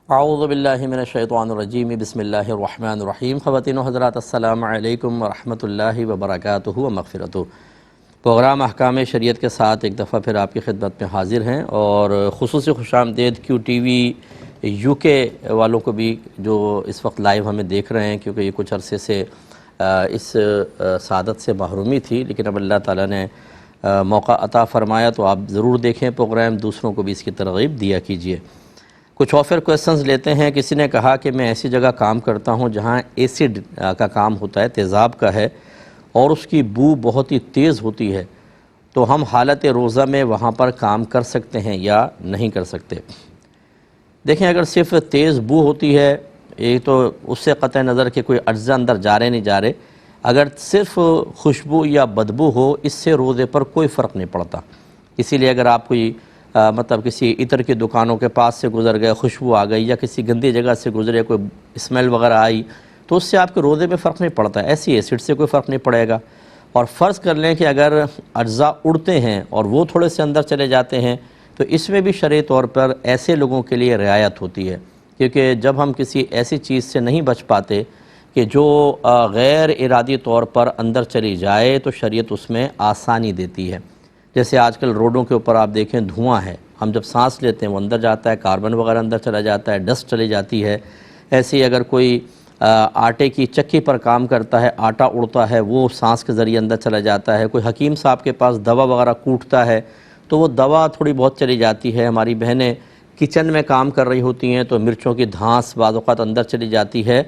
اعوذ باللہ من الشیطان الرجیم بسم اللہ الرحمن الرحیم۔ خواتین و حضرات السلام علیکم ورحمۃ اللہ وبرکاتہ و مغفرتہ۔ پروگرام احکام شریعت کے ساتھ ایک دفعہ پھر آپ کی خدمت میں حاضر ہیں، اور خصوصی خوش آمدید کیو ٹی وی یو کے والوں کو بھی جو اس وقت لائیو ہمیں دیکھ رہے ہیں، کیونکہ یہ کچھ عرصے سے اس سعادت سے محرومی تھی، لیکن اب اللہ تعالیٰ نے موقع عطا فرمایا تو آپ ضرور دیکھیں پروگرام، دوسروں کو بھی اس کی ترغیب دیا کیجیے۔ کچھ آفر کویسچنز لیتے ہیں۔ کسی نے کہا کہ میں ایسی جگہ کام کرتا ہوں جہاں ایسڈ کا کام ہوتا ہے، تیزاب کا ہے، اور اس کی بو بہت ہی تیز ہوتی ہے، تو ہم حالت روزہ میں وہاں پر کام کر سکتے ہیں یا نہیں کر سکتے؟ دیکھیں، اگر صرف تیز بو ہوتی ہے، یہ تو اس سے قطع نظر کہ کوئی اجزاء اندر جا رہے نہیں جا رہے، اگر صرف خوشبو یا بدبو ہو، اس سے روزے پر کوئی فرق نہیں پڑتا۔ اسی لیے اگر آپ کوئی کسی عطر کی دکانوں کے پاس سے گزر گئے، خوشبو آ گئی، یا کسی گندی جگہ سے گزرے، کوئی اسمیل وغیرہ آئی، تو اس سے آپ کے روزے میں فرق نہیں پڑتا، ایسی ایسڈ سے کوئی فرق نہیں پڑے گا۔ اور فرض کر لیں کہ اگر اجزاء اڑتے ہیں اور وہ تھوڑے سے اندر چلے جاتے ہیں، تو اس میں بھی شرعی طور پر ایسے لوگوں کے لیے رعایت ہوتی ہے، کیونکہ جب ہم کسی ایسی چیز سے نہیں بچ پاتے کہ جو غیر ارادی طور پر اندر چلی جائے، تو شریعت اس میں آسانی دیتی ہے۔ جیسے آج کل روڈوں کے اوپر آپ دیکھیں دھواں ہے، ہم جب سانس لیتے ہیں وہ اندر جاتا ہے، کاربن وغیرہ اندر چلا جاتا ہے، ڈسٹ چلی جاتی ہے۔ ایسے ہی اگر کوئی آٹے کی چکی پر کام کرتا ہے، آٹا اڑتا ہے، وہ سانس کے ذریعے اندر چلا جاتا ہے۔ کوئی حکیم صاحب کے پاس دوا وغیرہ کوٹتا ہے، تو وہ دوا تھوڑی بہت چلی جاتی ہے۔ ہماری بہنیں کچن میں کام کر رہی ہوتی ہیں تو مرچوں کی دھانس بعض اوقات اندر چلی جاتی ہے۔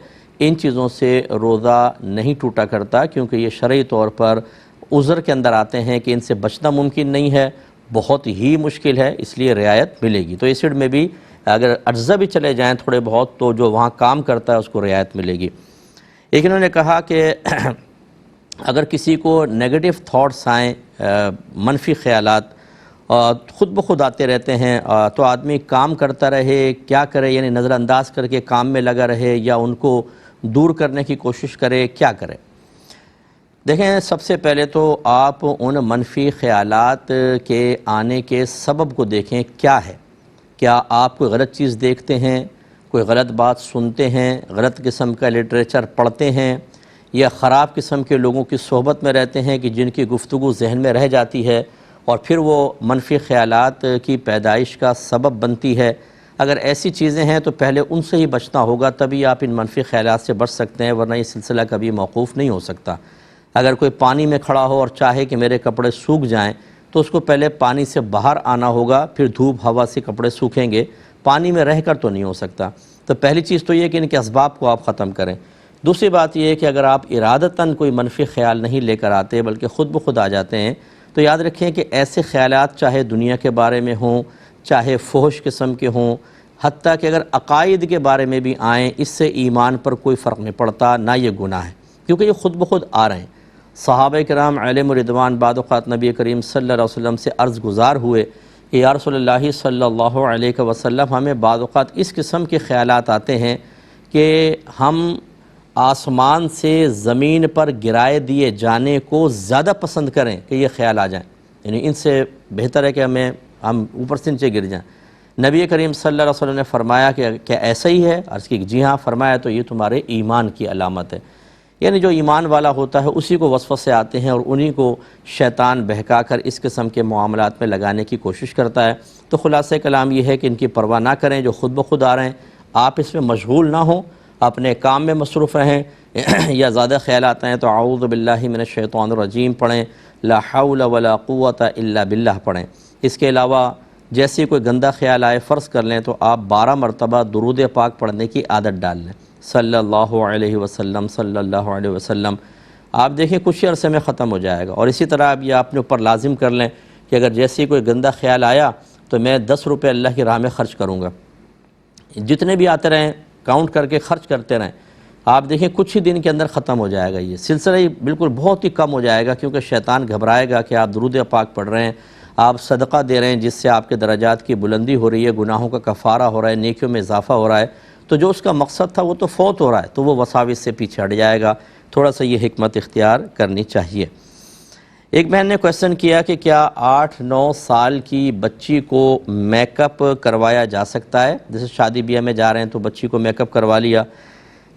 ان چیزوں سے روزہ نہیں ٹوٹا کرتا، کیونکہ یہ شرعی طور پر عذر کے اندر آتے ہیں کہ ان سے بچنا ممکن نہیں ہے، بہت ہی مشکل ہے، اس لیے رعایت ملے گی۔ تو ایسڈ میں بھی اگر اجزاء بھی چلے جائیں تھوڑے بہت، تو جو وہاں کام کرتا ہے اس کو رعایت ملے گی۔ ایک انہوں نے کہا کہ اگر کسی کو نیگیٹو تھاٹس آئیں، منفی خیالات خود بخود آتے رہتے ہیں، تو آدمی کام کرتا رہے، کیا کرے؟ یعنی نظر انداز کر کے کام میں لگا رہے، یا ان کو دور کرنے کی کوشش کرے، کیا کرے؟ دیکھیں، سب سے پہلے تو آپ ان منفی خیالات کے آنے کے سبب کو دیکھیں، کیا ہے؟ کیا آپ کوئی غلط چیز دیکھتے ہیں، کوئی غلط بات سنتے ہیں، غلط قسم کا لٹریچر پڑھتے ہیں، یا خراب قسم کے لوگوں کی صحبت میں رہتے ہیں کہ جن کی گفتگو ذہن میں رہ جاتی ہے اور پھر وہ منفی خیالات کی پیدائش کا سبب بنتی ہے؟ اگر ایسی چیزیں ہیں تو پہلے ان سے ہی بچنا ہوگا، تبھی آپ ان منفی خیالات سے بچ سکتے ہیں، ورنہ یہ سلسلہ کبھی موقوف نہیں ہو سکتا۔ اگر کوئی پانی میں کھڑا ہو اور چاہے کہ میرے کپڑے سوکھ جائیں، تو اس کو پہلے پانی سے باہر آنا ہوگا، پھر دھوپ ہوا سے کپڑے سوکھیں گے، پانی میں رہ کر تو نہیں ہو سکتا۔ تو پہلی چیز تو یہ کہ ان کے اسباب کو آپ ختم کریں۔ دوسری بات یہ ہے کہ اگر آپ ارادتاً کوئی منفی خیال نہیں لے کر آتے بلکہ خود بخود آ جاتے ہیں، تو یاد رکھیں کہ ایسے خیالات چاہے دنیا کے بارے میں ہوں، چاہے فحش قسم کے ہوں، حتیٰ کہ اگر عقائد کے بارے میں بھی آئیں، اس سے ایمان پر کوئی فرق نہیں پڑتا، نہ یہ گناہ ہے، کیونکہ یہ خود بخود آ رہے ہیں۔ صحابہ کرام علیہم رضوان بعض اوقات نبی کریم صلی اللہ علیہ وسلم سے عرض گزار ہوئے کہ یا رسول اللہ صلی اللہ علیہ وسلم، ہمیں بعض اوقات اس قسم کے خیالات آتے ہیں کہ ہم آسمان سے زمین پر گرائے دیے جانے کو زیادہ پسند کریں کہ یہ خیال آ جائیں، یعنی ان سے بہتر ہے کہ ہم اوپر سے نیچے گر جائیں۔ نبی کریم صلی اللہ علیہ وسلم نے فرمایا کہ کیا ایسا ہی ہے؟ عرض کی جی ہاں۔ فرمایا تو یہ تمہارے ایمان کی علامت ہے، یعنی جو ایمان والا ہوتا ہے اسی کو وسوسے آتے ہیں، اور انہی کو شیطان بہکا کر اس قسم کے معاملات میں لگانے کی کوشش کرتا ہے۔ تو خلاصہ کلام یہ ہے کہ ان کی پرواہ نہ کریں، جو خود بخود آ رہے ہیں، آپ اس میں مشغول نہ ہوں، اپنے کام میں مصروف رہیں۔ یا زیادہ خیالات ہیں تو اعوذ باللہ من الشیطان الرجیم پڑھیں، لا حول ولا قوت الا باللہ پڑھیں۔ اس کے علاوہ جیسے کوئی گندہ خیال آئے، فرض کر لیں تو آپ 12 مرتبہ درود پاک پڑھنے کی عادت ڈال لیں، صلی اللہ علیہ وسلم صلی اللہ علیہ وسلم۔ آپ دیکھیں کچھ عرصے میں ختم ہو جائے گا۔ اور اسی طرح آپ یہ اپنے اوپر لازم کر لیں کہ اگر جیسے کوئی گندہ خیال آیا تو میں 10 روپے اللہ کی راہ میں خرچ کروں گا، جتنے بھی آتے رہیں کاؤنٹ کر کے خرچ کرتے رہیں۔ آپ دیکھیں کچھ ہی دن کے اندر ختم ہو جائے گا، یہ سلسلہ ہی بالکل بہت ہی کم ہو جائے گا، کیونکہ شیطان گھبرائے گا کہ آپ درود پاک پڑھ رہے ہیں، آپ صدقہ دے رہے ہیں جس سے آپ کے درجات کی بلندی ہو رہی ہے، گناہوں کا کفارہ ہو رہا ہے، نیکیوں میں اضافہ ہو رہا ہے، تو جو اس کا مقصد تھا وہ تو فوت ہو رہا ہے، تو وہ وساوس سے پیچھے ہٹ جائے گا۔ تھوڑا سا یہ حکمت اختیار کرنی چاہیے۔ ایک بہن نے کویسچن کیا کہ کیا 8-9 سال کی بچی کو میک اپ کروایا جا سکتا ہے؟ جیسے شادی بیاہ میں جا رہے ہیں تو بچی کو میک اپ کروا لیا.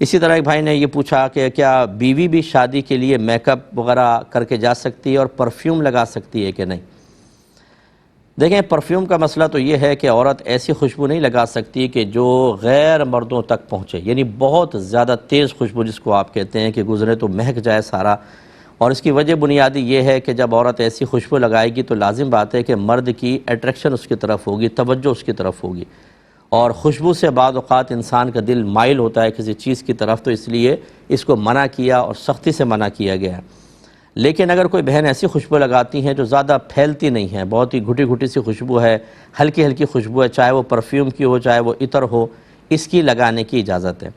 اسی طرح ایک بھائی نے یہ پوچھا کہ کیا بیوی بھی شادی کے لیے میک اپ وغیرہ کر کے جا سکتی ہے اور پرفیوم لگا سکتی ہے کہ نہیں؟ دیکھیں، پرفیوم کا مسئلہ تو یہ ہے کہ عورت ایسی خوشبو نہیں لگا سکتی کہ جو غیر مردوں تک پہنچے، یعنی بہت زیادہ تیز خوشبو جس کو آپ کہتے ہیں کہ گزرے تو مہک جائے سارا. اور اس کی وجہ بنیادی یہ ہے کہ جب عورت ایسی خوشبو لگائے گی تو لازم بات ہے کہ مرد کی اٹریکشن اس کی طرف ہوگی، توجہ اس کی طرف ہوگی، اور خوشبو سے بعض اوقات انسان کا دل مائل ہوتا ہے کسی چیز کی طرف، تو اس لیے اس کو منع کیا اور سختی سے منع کیا گیا ہے. لیکن اگر کوئی بہن ایسی خوشبو لگاتی ہیں جو زیادہ پھیلتی نہیں ہے، بہت ہی گھٹی گھٹی سی خوشبو ہے، ہلکی ہلکی خوشبو ہے، چاہے وہ پرفیوم کی ہو چاہے وہ عطر ہو، اس کی لگانے کی اجازت ہے.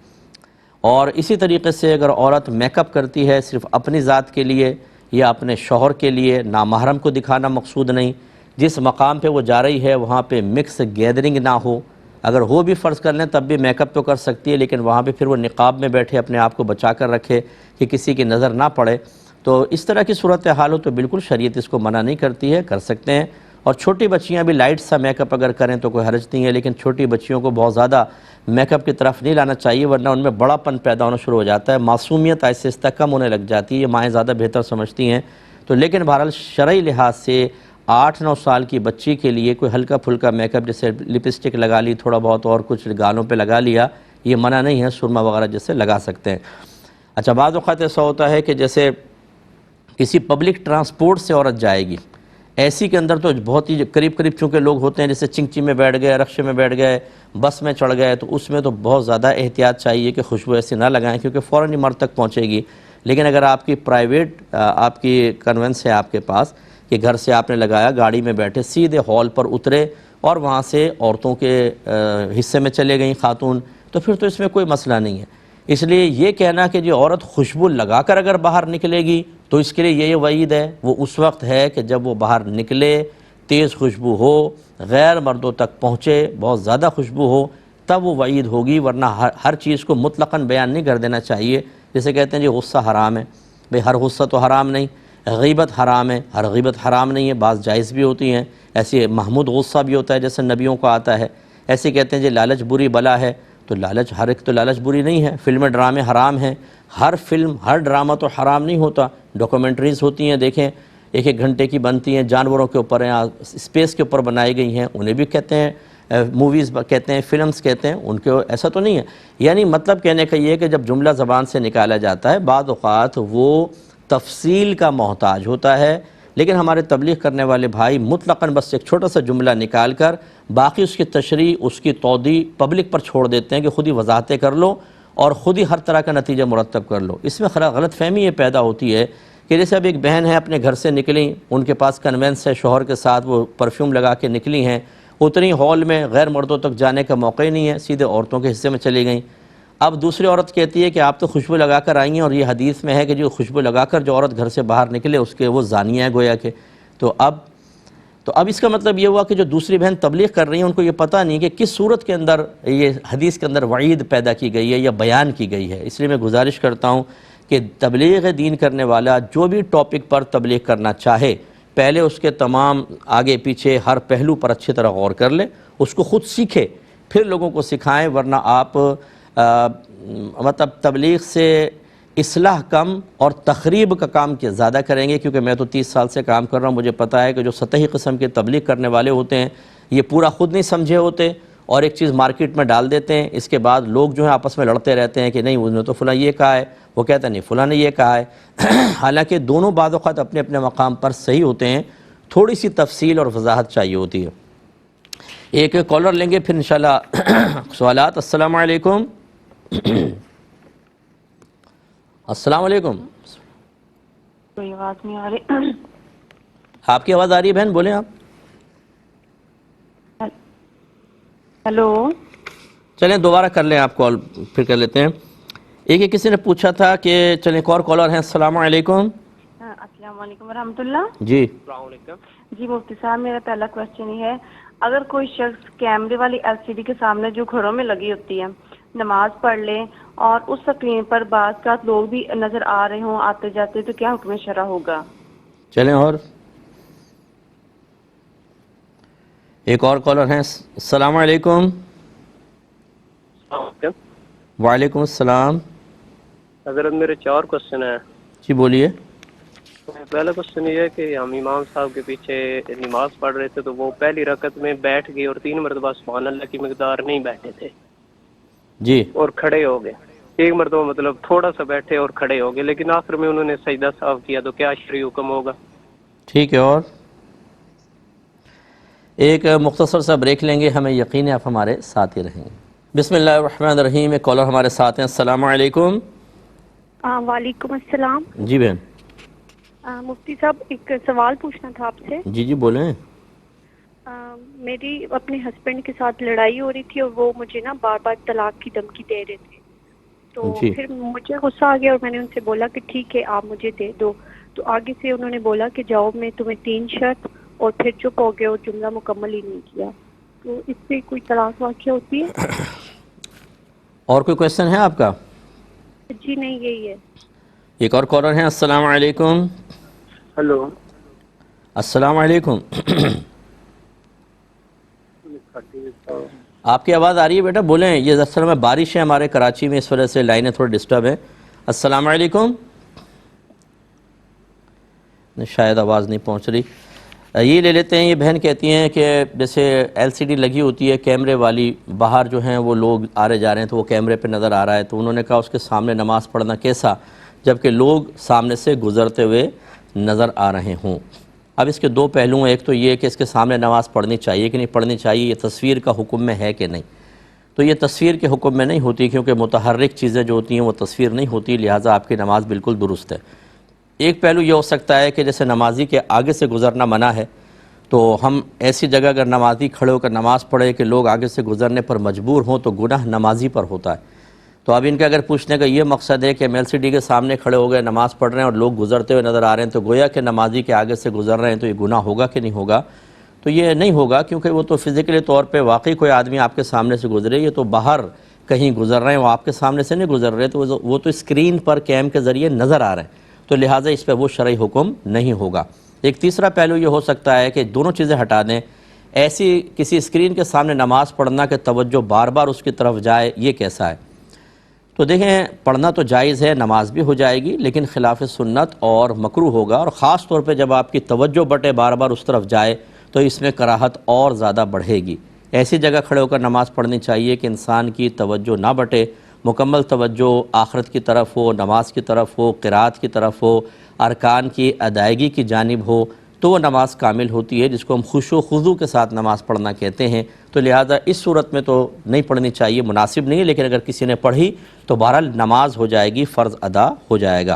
اور اسی طریقے سے اگر عورت میک اپ کرتی ہے صرف اپنی ذات کے لیے یا اپنے شوہر کے لیے، نامحرم کو دکھانا مقصود نہیں، جس مقام پہ وہ جا رہی ہے وہاں پہ مکس گیدرنگ نہ ہو، اگر وہ بھی فرض کر لیں تب بھی میک اپ تو کر سکتی ہے، لیکن وہاں پہ پھر وہ نقاب میں بیٹھے اپنے آپ کو بچا کر رکھے کہ کسی کی نظر نہ پڑے، تو اس طرح کی صورتحال ہو تو بالکل شریعت اس کو منع نہیں کرتی ہے، کر سکتے ہیں. اور چھوٹی بچیاں بھی لائٹ سا میک اپ اگر کریں تو کوئی حرج نہیں ہے، لیکن چھوٹی بچیوں کو بہت زیادہ میک اپ کی طرف نہیں لانا چاہیے، ورنہ ان میں بڑا پن پیدا ہونا شروع ہو جاتا ہے، معصومیت آہستہ آہستہ کم ہونے لگ جاتی ہے. یہ مائیں زیادہ بہتر سمجھتی ہیں. تو لیکن بہرحال شرعی لحاظ سے 8-9 سال کی بچی کے لیے کوئی ہلکا پھلکا میک اپ، جیسے لپسٹک لگا لی تھوڑا بہت اور کچھ گالوں پہ لگا لیا، یہ منع نہیں ہے، سرما وغیرہ جیسے لگا سکتے ہیں. اچھا، بعض اوقات ایسا ہوتا ہے کہ جیسے کسی پبلک ٹرانسپورٹ سے عورت جائے گی، ایسی کے اندر تو بہت ہی قریب قریب چونکہ لوگ ہوتے ہیں، جیسے چنگچی میں بیٹھ گئے، رکشے میں بیٹھ گئے، بس میں چڑھ گئے، تو اس میں تو بہت زیادہ احتیاط چاہیے کہ خوشبو ایسی نہ لگائیں کیونکہ فوراً ہی مرد تک پہنچے گی. لیکن اگر آپ کی پرائیویٹ آپ کی کنونس ہے آپ کے پاس کہ گھر سے آپ نے لگایا، گاڑی میں بیٹھے سیدھے ہال پر اترے اور وہاں سے عورتوں کے حصے میں چلے گئیں خاتون، تو پھر تو اس میں کوئی مسئلہ نہیں ہے. اس لیے یہ کہنا کہ جو عورت خوشبو لگا کر اگر باہر نکلے گی تو اس کے لیے یہ وعید ہے، وہ اس وقت ہے کہ جب وہ باہر نکلے، تیز خوشبو ہو، غیر مردوں تک پہنچے، بہت زیادہ خوشبو ہو، تب وہ وعید ہوگی. ورنہ ہر چیز کو مطلقاً بیان نہیں کر دینا چاہیے. جیسے کہتے ہیں جی غصہ حرام ہے، بھئی ہر غصہ تو حرام نہیں. غیبت حرام ہے، ہر غیبت حرام نہیں ہے، بعض جائز بھی ہوتی ہیں. ایسے محمود غصہ بھی ہوتا ہے جیسے نبیوں کو آتا ہے. ایسے کہتے ہیں جی لالچ بری بلا ہے، تو لالچ ہر ایک تو لالچ بری نہیں ہے. فلمیں ڈرامے حرام ہیں، ہر فلم ہر ڈرامہ تو حرام نہیں ہوتا. ڈاکومنٹریز ہوتی ہیں، دیکھیں 1-1 گھنٹے کی بنتی ہیں، جانوروں کے اوپر ہیں، اسپیس کے اوپر بنائی گئی ہیں، انہیں بھی کہتے ہیں موویز کہتے ہیں، فلمز کہتے ہیں، ان کے ایسا تو نہیں ہے. یعنی مطلب کہنے کا یہ ہے کہ جب جملہ زبان سے نکالا جاتا ہے بعض اوقات وہ تفصیل کا محتاج ہوتا ہے، لیکن ہمارے تبلیغ کرنے والے بھائی مطلقاً بس ایک چھوٹا سا جملہ نکال کر باقی اس کی تشریح، اس کی توضیح پبلک پر چھوڑ دیتے ہیں کہ خود ہی وضاحتیں کر لو اور خود ہی ہر طرح کا نتیجہ مرتب کر لو. اس میں غلط فہمی یہ پیدا ہوتی ہے کہ جیسے اب ایک بہن ہے اپنے گھر سے نکلیں، ان کے پاس کنوینس ہے شوہر کے ساتھ، وہ پرفیوم لگا کے نکلی ہیں، اتنی ہال میں غیر مردوں تک جانے کا موقع ہی نہیں ہے، سیدھے عورتوں کے حصے میں چلی گئیں. اب دوسری عورت کہتی ہے کہ آپ تو خوشبو لگا کر آئی ہیں، اور یہ حدیث میں ہے کہ جو خوشبو لگا کر جو عورت گھر سے باہر نکلے اس کے وہ زانیہ ہے گویا کہ. تو اب اس کا مطلب یہ ہوا کہ جو دوسری بہن تبلیغ کر رہی ہیں ان کو یہ پتہ نہیں کہ کس صورت کے اندر یہ حدیث کے اندر وعید پیدا کی گئی ہے یا بیان کی گئی ہے. اس لیے میں گزارش کرتا ہوں کہ تبلیغ دین کرنے والا جو بھی ٹاپک پر تبلیغ کرنا چاہے، پہلے اس کے تمام آگے پیچھے ہر پہلو پر اچھی طرح غور کر لے، اس کو خود سیکھے، پھر لوگوں کو سکھائیں. ورنہ آپ مطلب تبلیغ سے اصلاح کم اور تخریب کا کام زیادہ کریں گے. کیونکہ میں تو 30 سال سے کام کر رہا ہوں، مجھے پتہ ہے کہ جو سطحی قسم کے تبلیغ کرنے والے ہوتے ہیں یہ پورا خود نہیں سمجھے ہوتے اور ایک چیز مارکیٹ میں ڈال دیتے ہیں، اس کے بعد لوگ جو ہیں آپس میں لڑتے رہتے ہیں کہ نہیں انہوں نے تو فلاں یہ کہا ہے، وہ کہتا ہے نہیں فلاں نے یہ کہا ہے. حالانکہ دونوں بعض اوقات اپنے اپنے مقام پر صحیح ہوتے ہیں، تھوڑی سی تفصیل اور وضاحت چاہیے ہوتی ہے. ایک کالر لیں گے پھر انشاءاللہ سوالات. السلام علیکم. السلام علیکم. کوئی آواز نہیں آ رہی. آپ کی آواز آ رہی ہے بہن، بولیں آپ. ہیلو. چلیں دوبارہ کر لیں، آپ کال پھر کر لیتے ہیں. ایک کسی نے پوچھا تھا کہ چلیں ایک اور کالر ہیں. السلام علیکم. السلام علیکم ورحمۃ اللہ. جی السلام علیکم. جی مفتی صاحب، میرا پہلا کوشچن یہ ہے، اگر کوئی شخص کیمرے والی LCD کے سامنے جو گھروں میں لگی ہوتی ہے نماز پڑھ لے اور اس سکرین پر بعض کا لوگ بھی نظر آ رہے ہوں آتے جاتے، تو کیا حکم شرع ہوگا؟ چلیں اور ایک اور کالر ہیں. السلام علیکم. وعلیکم السلام. حضرت میرے 4 کوشچن ہیں. جی بولیے. پہلا کوشچن یہ ہے کہ ہم امام صاحب کے پیچھے نماز پڑھ رہے تھے تو وہ پہلی رکعت میں بیٹھ گئے اور 3 مرتبہ سبحان اللہ کی مقدار نہیں بیٹھے تھے جی اور کھڑے ہو گئے. ایک مرتبہ مطلب تھوڑا سا بیٹھے اور کھڑے ہو گئے, لیکن آخر میں انہوں نے سجدہ صاحب کیا, تو کیا شرعی حکم ہوگا؟ ٹھیک ہے. اور ایک مختصر سا بریک لیں گے, ہمیں یقین ہے آپ ہمارے ساتھ ہی رہیں گے. بسم اللہ الرحمن الرحیم. ایک کالر ہمارے ساتھ ہیں. السلام علیکم. وعلیکم السلام. جی بہن. مفتی صاحب ایک سوال پوچھنا تھا آپ سے. جی بولیں. میری اپنے ہسبینڈ کے ساتھ لڑائی ہو رہی تھی اور وہ مجھے نا بار بار طلاق کی دھمکی دے رہے تھے, تو جی پھر مجھے غصہ آ گیا اور میں نے ان سے بولا کہ ٹھیک ہے آپ مجھے دے دو. تو آگے سے انہوں نے بولا کہ جاؤ میں تمہیں 3 شرط, اور پھر چپ ہو گئے اور جملہ مکمل ہی نہیں کیا. تو اس سے کوئی طلاق واقع ہوتی ہے؟ اور کوئی کویشچن ہے آپ کا؟ جی نہیں, یہی ہے. ایک اور کالر ہیں. السلام علیکم. ہلو. السلام علیکم. آپ کی آواز آ رہی ہے بیٹا, بولیں. یہ اصل میں بارش ہے ہمارے کراچی میں, اس وجہ سے لائنیں تھوڑی ڈسٹرب ہیں. السلام علیکم. شاید آواز نہیں پہنچ رہی. یہ لے لیتے ہیں. یہ بہن کہتی ہیں کہ جیسے ایل سی ڈی لگی ہوتی ہے کیمرے والی, باہر جو ہیں وہ لوگ آ رہے جا رہے ہیں تو وہ کیمرے پہ نظر آ رہا ہے, تو انہوں نے کہا اس کے سامنے نماز پڑھنا کیسا جبکہ لوگ سامنے سے گزرتے ہوئے نظر آ رہے ہوں. اب اس کے 2 پہلو ہیں. ایک تو یہ کہ اس کے سامنے نماز پڑھنی چاہیے کہ نہیں پڑھنی چاہیے, یہ تصویر کا حکم میں ہے کہ نہیں. تو یہ تصویر کے حکم میں نہیں ہوتی, کیونکہ متحرک چیزیں جو ہوتی ہیں وہ تصویر نہیں ہوتی, لہٰذا آپ کی نماز بالکل درست ہے. ایک پہلو یہ ہو سکتا ہے کہ جیسے نمازی کے آگے سے گزرنا منع ہے, تو ہم ایسی جگہ اگر نمازی کھڑے ہو کر نماز پڑھے کہ لوگ آگے سے گزرنے پر مجبور ہوں تو گناہ نمازی پر ہوتا ہے. تو اب ان کا اگر پوچھنے کا یہ مقصد ہے کہ ہم ایل سی ڈی کے سامنے کھڑے ہو گئے, نماز پڑھ رہے ہیں اور لوگ گزرتے ہوئے نظر آ رہے ہیں, تو گویا کہ نمازی کے آگے سے گزر رہے ہیں, تو یہ گناہ ہوگا کہ نہیں ہوگا؟ تو یہ نہیں ہوگا, کیونکہ وہ تو فزیکلی طور پہ واقعی کوئی آدمی آپ کے سامنے سے گزرے, یہ تو باہر کہیں گزر رہے ہیں, وہ آپ کے سامنے سے نہیں گزر رہے, تو وہ تو اسکرین پر کیم کے ذریعے نظر آ رہے ہیں, تو لہٰذا اس پہ وہ شرعی حکم نہیں ہوگا. ایک تیسرا پہلو یہ ہو سکتا ہے کہ دونوں چیزیں ہٹا دیں. ایسی کسی اسکرین کے سامنے نماز پڑھنا کہ توجہ بار بار اس کی طرف جائے, یہ کیسا ہے؟ تو دیکھیں, پڑھنا تو جائز ہے, نماز بھی ہو جائے گی, لیکن خلاف سنت اور مکروہ ہوگا, اور خاص طور پہ جب آپ کی توجہ بٹے بار بار اس طرف جائے تو اس میں کراہت اور زیادہ بڑھے گی. ایسی جگہ کھڑے ہو کر نماز پڑھنی چاہیے کہ انسان کی توجہ نہ بٹے, مکمل توجہ آخرت کی طرف ہو, نماز کی طرف ہو, قرات کی طرف ہو, ارکان کی ادائیگی کی جانب ہو, تو وہ نماز کامل ہوتی ہے, جس کو ہم خشوع و خضوع کے ساتھ نماز پڑھنا کہتے ہیں. تو لہٰذا اس صورت میں تو نہیں پڑھنی چاہیے, مناسب نہیں ہے, لیکن اگر کسی نے پڑھی تو بہرحال نماز ہو جائے گی, فرض ادا ہو جائے گا.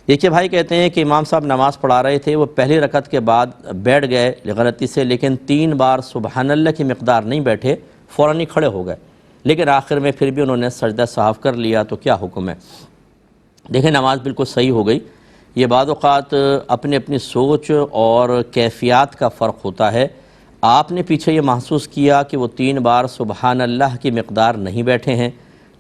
دیکھیے بھائی کہتے ہیں کہ امام صاحب نماز پڑھا رہے تھے, وہ پہلی رکعت کے بعد بیٹھ گئے غلطی سے, لیکن 3 بار سبحان اللہ کی مقدار نہیں بیٹھے, فوراً ہی کھڑے ہو گئے, لیکن آخر میں پھر بھی انہوں نے سجدہ صاحب کر لیا, تو کیا حکم ہے؟ دیکھیں نماز بالکل صحیح ہو گئی. یہ بعض اوقات اپنی اپنی سوچ اور کیفیات کا فرق ہوتا ہے. آپ نے پیچھے یہ محسوس کیا کہ وہ 3 بار سبحان اللہ کی مقدار نہیں بیٹھے ہیں,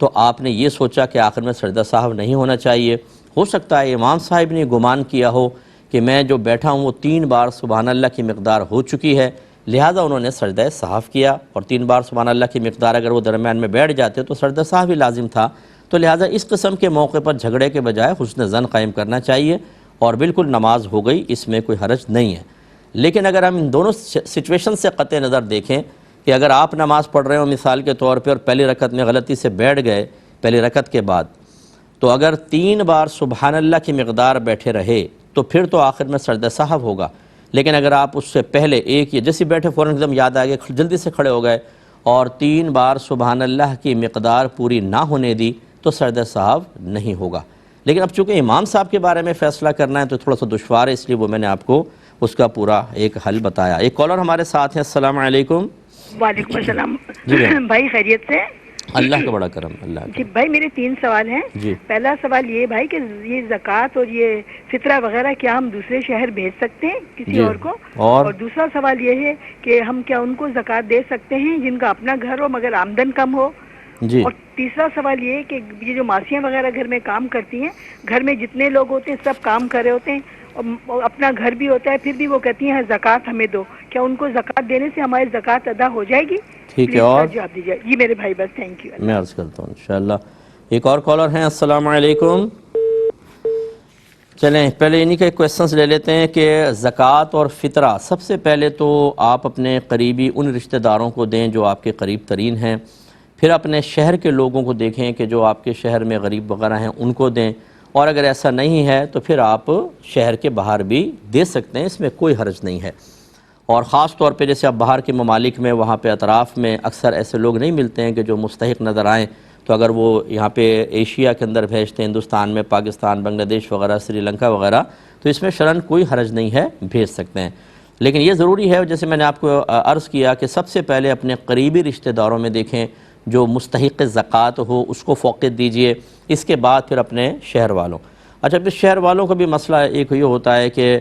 تو آپ نے یہ سوچا کہ آخر میں سجدہ صاحب نہیں ہونا چاہیے. ہو سکتا ہے امام صاحب نے گمان کیا ہو کہ میں جو بیٹھا ہوں وہ 3 بار سبحان اللہ کی مقدار ہو چکی ہے, لہٰذا انہوں نے سجدہ صاحب کیا, اور 3 بار سبحان اللہ کی مقدار اگر وہ درمیان میں بیٹھ جاتے تو سجدہ صاحب ہی لازم تھا. تو لہٰذا اس قسم کے موقع پر جھگڑے کے بجائے حسن ظن قائم کرنا چاہیے, اور بالکل نماز ہو گئی, اس میں کوئی حرج نہیں ہے. لیکن اگر ہم ان دونوں سچویشن سے قطع نظر دیکھیں کہ اگر آپ نماز پڑھ رہے ہو مثال کے طور پہ اور پہلی رکعت میں غلطی سے بیٹھ گئے پہلی رکعت کے بعد, تو اگر 3 بار سبحان اللہ کی مقدار بیٹھے رہے تو پھر تو آخر میں سجدہ صاحب ہوگا. لیکن اگر آپ اس سے پہلے ایک یا جیسے بیٹھے فوراً ایک دم یاد آ گیا, جلدی سے کھڑے ہو گئے اور 3 بار سبحان اللہ کی مقدار پوری نہ ہونے دی, تو سجدہ صاحب نہیں ہوگا. لیکن اب چونکہ امام صاحب کے بارے میں فیصلہ کرنا ہے تو تھوڑا سا دشوار ہے, اس لیے وہ میں نے آپ کو اس کا پورا ایک حل بتایا. ایک کالر ہمارے ساتھ ہیں. السلام علیکم. وعلیکم السلام. جی بہن. بھائی خیریت سے؟ اللہ کا بڑا کرم, اللہ کا. جی بھائی میرے 3 سوال ہیں. جی. پہلا سوال یہ بھائی کہ یہ زکوٰۃ اور یہ فطرہ وغیرہ کیا ہم دوسرے شہر بھیج سکتے ہیں کسی جی. اور کو؟ اور دوسرا سوال یہ ہے کہ ہم کیا ان کو زکوٰۃ دے سکتے ہیں جن کا اپنا گھر ہو مگر آمدن کم ہو؟ جی. اور تیسرا سوال یہ کہ یہ جو ماسیاں وغیرہ گھر میں کام کرتی ہیں, گھر میں جتنے لوگ ہوتے ہیں سب کام کر رہے ہوتے ہیں, اپنا گھر بھی ہوتا ہے پھر بھی وہ کہتی ہیں زکوٰۃ ہمیں دو، کیا ان کو زکوٰۃ دینے سے ہماری زکوٰۃ ادا ہو جائے گی؟ ٹھیک ہے، اور جواب دیجیے. یہ میرے بھائی بس. Thank you. میں عرض کرتا ہوں انشاءاللہ. ایک اور کالر ہیں. السلام علیکم. چلیں پہلے انہی کے کویسچنز لے لیتے ہیں کہ زکوٰۃ اور فطرہ سب سے پہلے تو آپ اپنے قریبی ان رشتہ داروں کو دیں جو آپ کے قریب ترین ہیں، پھر اپنے شہر کے لوگوں کو دیکھیں کہ جو آپ کے شہر میں غریب وغیرہ ہیں ان کو دیں، اور اگر ایسا نہیں ہے تو پھر آپ شہر کے باہر بھی دے سکتے ہیں، اس میں کوئی حرج نہیں ہے. اور خاص طور پہ جیسے اب باہر کے ممالک میں وہاں پہ اطراف میں اکثر ایسے لوگ نہیں ملتے ہیں کہ جو مستحق نظر آئیں، تو اگر وہ یہاں پہ ایشیا کے اندر بھیجتے ہیں، ہندوستان میں، پاکستان، بنگلہ دیش وغیرہ، سری لنکا وغیرہ، تو اس میں شرعاً کوئی حرج نہیں ہے، بھیج سکتے ہیں. لیکن یہ ضروری ہے جیسے میں نے آپ کو عرض کیا کہ سب سے پہلے اپنے قریبی رشتہ داروں میں دیکھیں جو مستحق زکوٰۃ ہو، اس کو فوقیت دیجئے، اس کے بعد پھر اپنے شہر والوں. اچھا پھر شہر والوں کا بھی مسئلہ ایک یہ ہوتا ہے کہ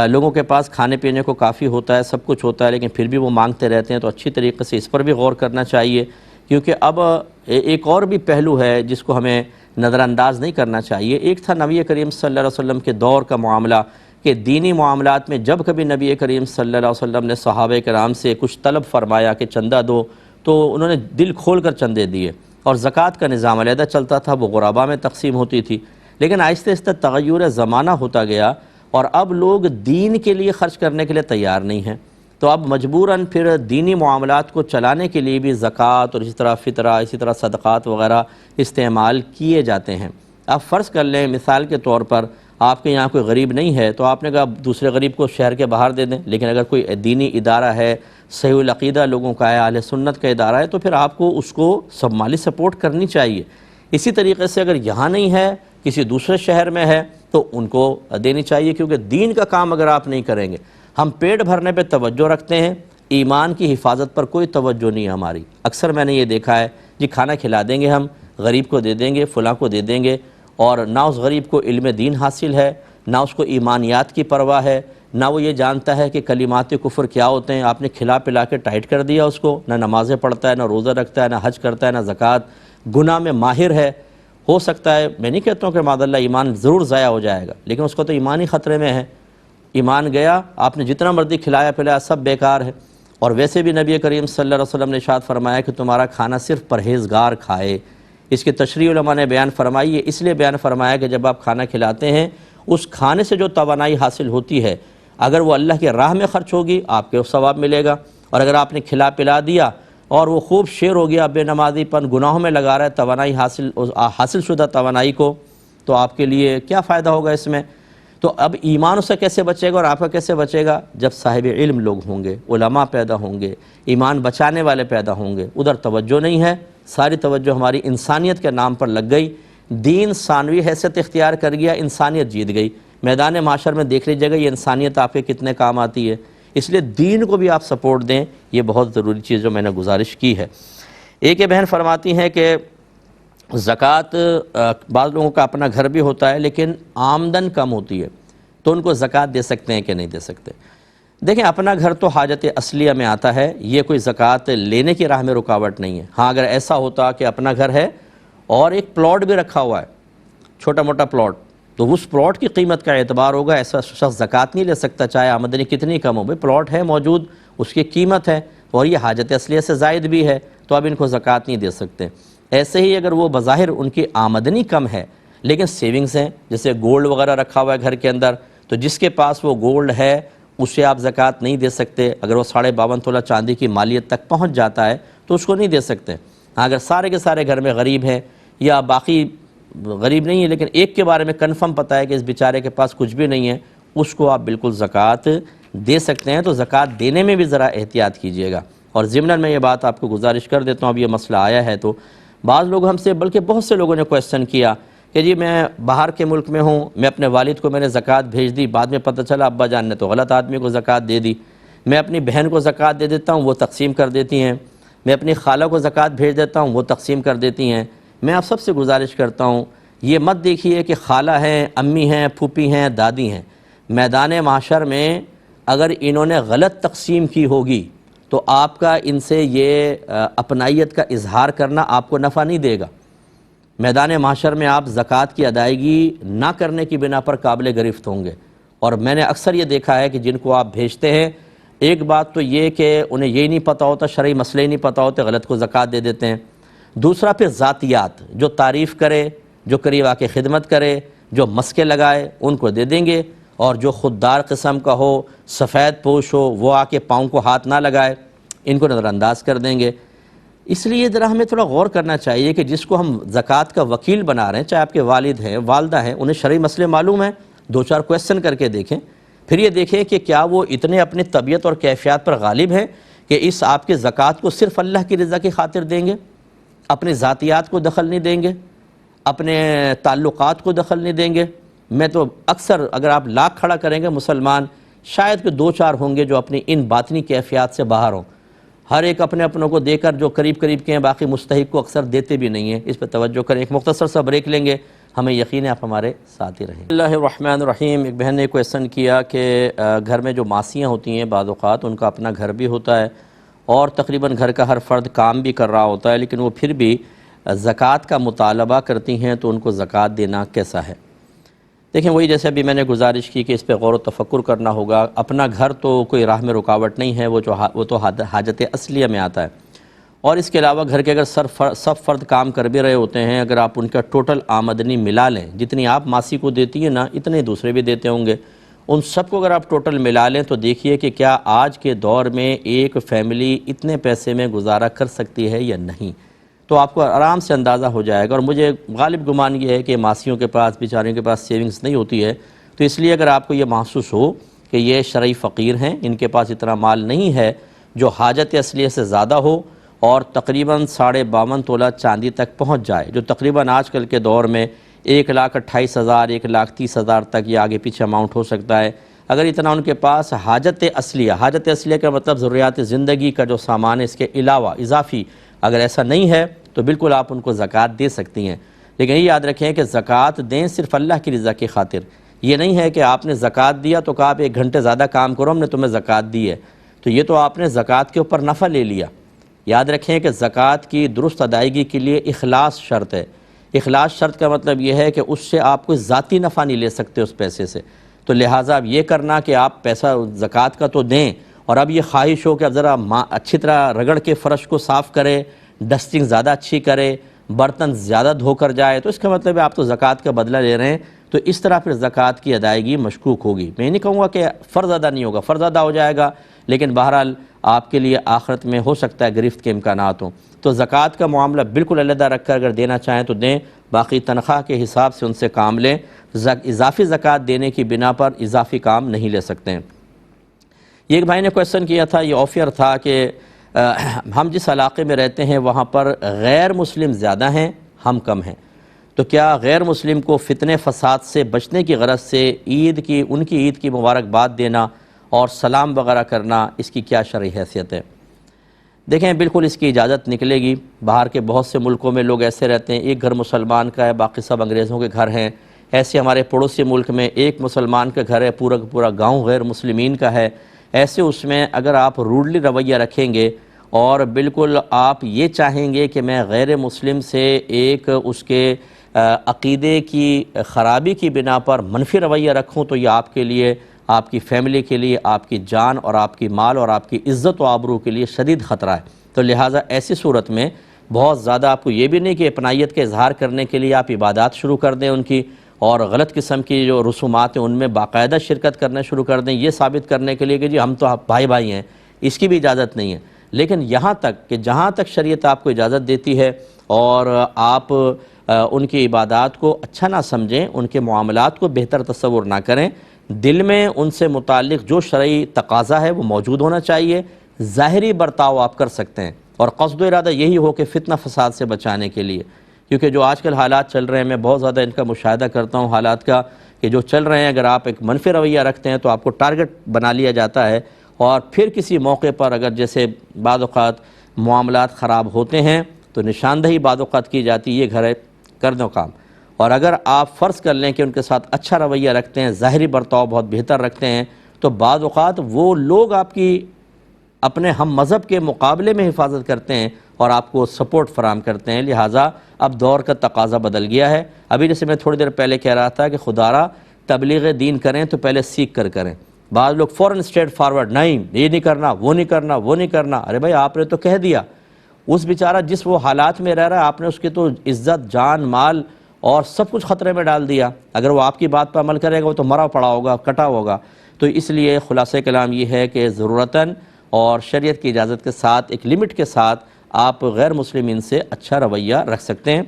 لوگوں کے پاس کھانے پینے کو کافی ہوتا ہے، سب کچھ ہوتا ہے، لیکن پھر بھی وہ مانگتے رہتے ہیں، تو اچھی طریقے سے اس پر بھی غور کرنا چاہیے، کیونکہ اب ایک اور بھی پہلو ہے جس کو ہمیں نظر انداز نہیں کرنا چاہیے. ایک تھا نبی کریم صلی اللہ علیہ وسلم کے دور کا معاملہ کہ دینی معاملات میں جب کبھی نبی کریم صلی اللہ علیہ وسلم نے صحابہ کرام سے کچھ طلب فرمایا کہ چندہ دو، تو انہوں نے دل کھول کر چندے دیے، اور زکوٰۃ کا نظام علیحدہ چلتا تھا، وہ غربا میں تقسیم ہوتی تھی. لیکن آہستہ آہستہ تغیر زمانہ ہوتا گیا اور اب لوگ دین کے لیے خرچ کرنے کے لیے تیار نہیں ہیں، تو اب مجبوراً پھر دینی معاملات کو چلانے کے لیے بھی زکوٰۃ اور اسی طرح فطرہ، اسی طرح صدقات وغیرہ استعمال کیے جاتے ہیں. اب فرض کر لیں مثال کے طور پر آپ کے یہاں کوئی غریب نہیں ہے، تو آپ نے کہا دوسرے غریب کو شہر کے باہر دے دیں، لیکن اگر کوئی دینی ادارہ ہے، صحیح العقیدہ لوگوں کا ہے، اہل سنت کا ادارہ ہے، تو پھر آپ کو اس کو سب مالی سپورٹ کرنی چاہیے. اسی طریقے سے اگر یہاں نہیں ہے، کسی دوسرے شہر میں ہے، تو ان کو دینی چاہیے، کیونکہ دین کا کام اگر آپ نہیں کریں گے، ہم پیٹ بھرنے پہ توجہ رکھتے ہیں، ایمان کی حفاظت پر کوئی توجہ نہیں ہے ہماری. اکثر میں نے یہ دیکھا ہے جی کھانا کھلا دیں گے، ہم غریب کو دے دیں گے، فلاں کو دے دیں گے، اور نہ اس غریب کو علم دین حاصل ہے، نہ اس کو ایمانیات کی پرواہ ہے، نہ وہ یہ جانتا ہے کہ کلمات کفر کیا ہوتے ہیں. آپ نے کھلا پلا کے ٹائٹ کر دیا اس کو، نہ نمازیں پڑھتا ہے، نہ روزہ رکھتا ہے، نہ حج کرتا ہے، نہ زکوٰۃ، گناہ میں ماہر ہے. ہو سکتا ہے، میں نہیں کہتا ہوں کہ معاذ اللہ ایمان ضرور ضائع ہو جائے گا، لیکن اس کو تو ایمان ہی خطرے میں ہے. ایمان گیا، آپ نے جتنا مرضی کھلایا پلایا سب بیکار ہے. اور ویسے بھی نبی کریم صلی اللہ علیہ وسلم نے ارشاد فرمایا کہ تمہارا کھانا صرف پرہیزگار کھائے. اس کی تشریح علماء نے بیان فرمائی ہے، اس لیے بیان فرمایا کہ جب آپ کھانا کھلاتے ہیں، اس کھانے سے جو توانائی حاصل ہوتی ہے، اگر وہ اللہ کی راہ میں خرچ ہوگی آپ کے ثواب ملے گا، اور اگر آپ نے کھلا پلا دیا اور وہ خوب شیر ہو گیا، بے نمازی پن گناہوں میں لگا رہا ہے توانائی حاصل شدہ توانائی کو، تو آپ کے لیے کیا فائدہ ہوگا اس میں؟ تو اب ایمان اسے کیسے بچے گا اور آپ کا کیسے بچے گا؟ جب صاحب علم لوگ ہوں گے، علماء پیدا ہوں گے، ایمان بچانے والے پیدا ہوں گے. ادھر توجہ نہیں ہے، ساری توجہ ہماری انسانیت کے نام پر لگ گئی، دین ثانوی حیثیت اختیار کر گیا، انسانیت جیت گئی. میدان معاشر میں دیکھ لیجیے گا یہ انسانیت آپ کے کتنے کام آتی ہے. اس لیے دین کو بھی آپ سپورٹ دیں، یہ بہت ضروری چیز جو میں نے گزارش کی ہے. ایک یہ بہن فرماتی ہیں کہ زکوٰۃ بعض لوگوں کا اپنا گھر بھی ہوتا ہے لیکن آمدن کم ہوتی ہے، تو ان کو زکوٰۃ دے سکتے ہیں کہ نہیں دے سکتے؟ دیکھیں اپنا گھر تو حاجت اصلیہ میں آتا ہے، یہ کوئی زکوٰۃ لینے کی راہ میں رکاوٹ نہیں ہے. ہاں اگر ایسا ہوتا کہ اپنا گھر ہے اور ایک پلاٹ بھی رکھا ہوا ہے، چھوٹا موٹا پلاٹ، تو اس پلاٹ کی قیمت کا اعتبار ہوگا. ایسا شخص زکوٰۃ نہیں لے سکتا چاہے آمدنی کتنی کم ہو. بھئی پلاٹ ہے موجود، اس کی قیمت ہے اور یہ حاجت اصلیہ سے زائد بھی ہے، تو اب ان کو زکوٰۃ نہیں دے سکتے. ایسے ہی اگر وہ بظاہر ان کی آمدنی کم ہے لیکن سیونگز ہیں، جیسے گولڈ وغیرہ رکھا ہوا ہے گھر کے اندر، تو جس کے پاس وہ گولڈ ہے اسے آپ زکوٰۃ نہیں دے سکتے. اگر وہ 52.5 تولہ چاندی کی مالیت تک پہنچ جاتا ہے تو اس کو نہیں دے سکتے. اگر سارے کے سارے گھر میں غریب ہیں یا باقی غریب نہیں ہے لیکن ایک کے بارے میں کنفرم پتہ ہے کہ اس بیچارے کے پاس کچھ بھی نہیں ہے، اس کو آپ بالکل زکوٰۃ دے سکتے ہیں. تو زکوٰۃ دینے میں بھی ذرا احتیاط کیجیے گا. اور ضمناً میں یہ بات آپ کو گزارش کر دیتا ہوں، اب یہ مسئلہ آیا ہے تو بعض لوگ ہم سے، بلکہ بہت سے لوگوں نے کویسچن کیا کہ جی میں باہر کے ملک میں ہوں، میں اپنے والد کو میں نے زکوٰۃ بھیج دی، بعد میں پتہ چلا ابا جان نے تو غلط آدمی کو زکوٰۃ دے دی. میں اپنی بہن کو زکوٰۃ دے دیتا ہوں، وہ تقسیم کر دیتی ہیں. میں اپنی خالہ کو زکوٰۃ بھیج دیتا ہوں، وہ تقسیم کر دیتی ہیں. میں آپ سب سے گزارش کرتا ہوں یہ مت دیکھیے کہ خالہ ہیں، امی ہیں، پھوپھی ہیں، دادی ہیں. میدان معاشر میں اگر انہوں نے غلط تقسیم کی ہوگی تو آپ کا ان سے یہ اپنائیت کا اظہار کرنا آپ کو نفع نہیں دے گا. میدان معاشر میں آپ زکوٰۃ کی ادائیگی نہ کرنے کی بنا پر قابل گرفت ہوں گے، اور میں نے اکثر یہ دیکھا ہے کہ جن کو آپ بھیجتے ہیں، ایک بات تو یہ کہ انہیں یہی نہیں پتہ ہوتا، شرعی مسئلے ہی نہیں پتہ ہوتے، غلط کو زکوٰۃ دے دیتے ہیں۔ دوسرا پھر ذاتیات، جو تعریف کرے، جو قریب آ کے خدمت کرے، جو مسکے لگائے، ان کو دے دیں گے، اور جو خوددار قسم کا ہو، سفید پوش ہو، وہ آ کے پاؤں کو ہاتھ نہ لگائے، ان کو نظر انداز کر دیں گے۔ اس لیے ذرا ہمیں تھوڑا غور کرنا چاہیے کہ جس کو ہم زکوٰۃ کا وکیل بنا رہے ہیں، چاہے آپ کے والد ہیں، والدہ ہیں، انہیں شرعی مسئلے معلوم ہیں، 2-4 کویسچن کر کے دیکھیں، پھر یہ دیکھیں کہ کیا وہ اتنے اپنی طبیعت اور کیفیات پر غالب ہیں کہ اس آپ کے زکوٰۃ کو صرف اللہ کی رضا کی خاطر دیں گے، اپنے ذاتیات کو دخل نہیں دیں گے، اپنے تعلقات کو دخل نہیں دیں گے۔ میں تو اکثر اگر آپ لاکھ کھڑا کریں گے مسلمان، شاید کہ 2-4 ہوں گے جو اپنی ان باطنی کیفیات سے باہر ہوں۔ ہر ایک اپنے اپنوں کو دے کر جو قریب قریب کے ہیں، باقی مستحق کو اکثر دیتے بھی نہیں ہیں۔ اس پہ توجہ کریں۔ ایک مختصر سا بریک لیں گے، ہمیں یقین ہے آپ ہمارے ساتھ ہی رہیں۔ بسم اللہ الرحمن الرحیم۔ ایک بہن نے کویسچن کیا کہ گھر میں جو ماسیاں ہوتی ہیں بعض اوقات ان کا اپنا گھر بھی ہوتا ہے اور تقریباً گھر کا ہر فرد کام بھی کر رہا ہوتا ہے، لیکن وہ پھر بھی زکوٰۃ کا مطالبہ کرتی ہیں، تو ان کو زکوٰۃ دینا کیسا ہے؟ دیکھیں، وہی جیسے ابھی میں نے گزارش کی کہ اس پہ غور و تفکر کرنا ہوگا۔ اپنا گھر تو کوئی راہ میں رکاوٹ نہیں ہے، وہ تو حاجت اصلیہ میں آتا ہے، اور اس کے علاوہ گھر کے اگر سب فرد کام کر بھی رہے ہوتے ہیں، اگر آپ ان کا ٹوٹل آمدنی ملا لیں، جتنی آپ ماسی کو دیتی ہیں نا، اتنے دوسرے بھی دیتے ہوں گے، ان سب کو اگر آپ ٹوٹل ملا لیں تو دیکھیے کہ کیا آج کے دور میں ایک فیملی اتنے پیسے میں گزارا کر سکتی ہے یا نہیں، تو آپ کو آرام سے اندازہ ہو جائے گا۔ اور مجھے غالب گمان یہ ہے کہ ماسیوں کے پاس، بیچاریوں کے پاس سیونگز نہیں ہوتی ہے، تو اس لیے اگر آپ کو یہ محسوس ہو کہ یہ شرعی فقیر ہیں، ان کے پاس اتنا مال نہیں ہے جو حاجت اصلیہ سے زیادہ ہو، اور تقریباً 52.5 تولہ چاندی تک پہنچ جائے، جو تقریباً آج کل کے دور میں 1,28,000 1,30,000 تک یہ آگے پیچھے اماؤنٹ ہو سکتا ہے۔ اگر اتنا ان کے پاس حاجت اصلیہ کا مطلب ضروریات زندگی کا جو سامان ہے، اس کے علاوہ اضافی اگر ایسا نہیں ہے تو بالکل آپ ان کو زکوٰۃ دے سکتی ہیں۔ لیکن یہ یاد رکھیں کہ زکوٰۃ دیں صرف اللہ کی رضا کی خاطر، یہ نہیں ہے کہ آپ نے زکوٰۃ دیا تو کہا آپ 1 گھنٹے زیادہ کام کرو، ہم نے تمہیں زکوٰۃ دی ہے، تو یہ تو آپ نے زکوٰۃ کے اوپر نفع لے لیا۔ یاد رکھیں کہ زکوٰۃ کی درست ادائیگی کے لیے اخلاص شرط ہے۔ اخلاص شرط کا مطلب یہ ہے کہ اس سے آپ کوئی ذاتی نفع نہیں لے سکتے اس پیسے سے، تو لہٰذا اب یہ کرنا کہ آپ پیسہ زکوٰۃ کا تو دیں، اور اب یہ خواہش ہو کہ اب ذرا اچھی طرح رگڑ کے فرش کو صاف کرے، ڈسٹنگ زیادہ اچھی کرے، برتن زیادہ دھو کر جائے، تو اس کا مطلب ہے آپ تو زکوٰۃ کا بدلہ لے رہے ہیں، تو اس طرح پھر زکوٰۃ کی ادائیگی مشکوک ہوگی۔ میں نہیں کہوں گا کہ فرض ادا نہیں ہوگا، فرض ادا ہو جائے گا، لیکن بہرحال آپ کے لیے آخرت میں ہو سکتا ہے گرفت کے امکانات ہوں۔ تو زکوٰۃ کا معاملہ بالکل علیحدہ رکھ کر اگر دینا چاہیں تو دیں، باقی تنخواہ کے حساب سے ان سے کام لیں، اضافی زکوٰۃ دینے کی بنا پر اضافی کام نہیں لے سکتے ہیں۔ یہ ایک بھائی نے کویسچن کیا تھا، یہ آفر تھا کہ ہم جس علاقے میں رہتے ہیں وہاں پر غیر مسلم زیادہ ہیں، ہم کم ہیں، تو کیا غیر مسلم کو فتنے فساد سے بچنے کی غرض سے ان کی عید کی مبارکباد دینا اور سلام وغیرہ کرنا، اس کی کیا شرعی حیثیت ہے؟ دیکھیں، بالکل اس کی اجازت نکلے گی۔ باہر کے بہت سے ملکوں میں لوگ ایسے رہتے ہیں، ایک گھر مسلمان کا ہے، باقی سب انگریزوں کے گھر ہیں۔ ایسے ہمارے پڑوسی ملک میں ایک مسلمان کا گھر ہے، پورا کا پورا گاؤں غیر مسلمین کا ہے۔ ایسے اس میں اگر آپ روڈلی رویہ رکھیں گے اور بالکل آپ یہ چاہیں گے کہ میں غیر مسلم سے ایک اس کے عقیدے کی خرابی کی بنا پر منفی رویہ رکھوں، تو یہ آپ کے لیے، آپ کی فیملی کے لیے، آپ کی جان اور آپ کی مال اور آپ کی عزت و آبرو کے لیے شدید خطرہ ہے۔ تو لہٰذا ایسی صورت میں بہت زیادہ آپ کو یہ بھی نہیں کہ اپنائیت کے اظہار کرنے کے لیے آپ عبادات شروع کر دیں ان کی، اور غلط قسم کی جو رسومات ہیں ان میں باقاعدہ شرکت کرنا شروع کر دیں، یہ ثابت کرنے کے لیے کہ جی ہم تو بھائی بھائی ہیں، اس کی بھی اجازت نہیں ہے۔ لیکن یہاں تک کہ جہاں تک شریعت آپ کو اجازت دیتی ہے اور آپ ان کی عبادات کو اچھا نہ سمجھیں، ان کے معاملات کو بہتر تصور نہ کریں، دل میں ان سے متعلق جو شرعی تقاضا ہے وہ موجود ہونا چاہیے، ظاہری برتاؤ آپ کر سکتے ہیں، اور قصد و ارادہ یہی ہو کہ فتنہ فساد سے بچانے کے لیے، کیونکہ جو آج کل حالات چل رہے ہیں، میں بہت زیادہ ان کا مشاہدہ کرتا ہوں حالات کا، کہ جو چل رہے ہیں اگر آپ ایک منفی رویہ رکھتے ہیں تو آپ کو ٹارگٹ بنا لیا جاتا ہے، اور پھر کسی موقع پر اگر جیسے بعض اوقات معاملات خراب ہوتے ہیں تو نشاندہی بعض اوقات کی جاتی ہے، یہ گھر ہے کر دو کام، اور اگر آپ فرض کر لیں کہ ان کے ساتھ اچھا رویہ رکھتے ہیں، ظاہری برتاؤ بہت بہتر رکھتے ہیں، تو بعض اوقات وہ لوگ آپ کی اپنے ہم مذہب کے مقابلے میں حفاظت کرتے ہیں اور آپ کو سپورٹ فراہم کرتے ہیں۔ لہٰذا اب دور کا تقاضا بدل گیا ہے۔ ابھی جیسے میں تھوڑی دیر پہلے کہہ رہا تھا کہ خدا را تبلیغ دین کریں تو پہلے سیکھ کر کریں. بعض لوگ فوراً اسٹریٹ فارورڈ، نہیں یہ نہیں کرنا، وہ نہیں کرنا، وہ نہیں کرنا. ارے بھائی آپ نے تو کہہ دیا. اس بیچارہ جس وہ حالات میں رہ رہا ہے، آپ نے اس کی تو عزت، جان، مال اور سب کچھ خطرے میں ڈال دیا. اگر وہ آپ کی بات پر عمل کرے گا وہ تو مرا پڑا ہوگا، کٹا ہوگا. تو اس لیے خلاصہ کلام یہ ہے کہ ضرورتاً اور شریعت کی اجازت کے ساتھ، ایک لمٹ کے ساتھ آپ غیر مسلمین سے اچھا رویہ رکھ سکتے ہیں،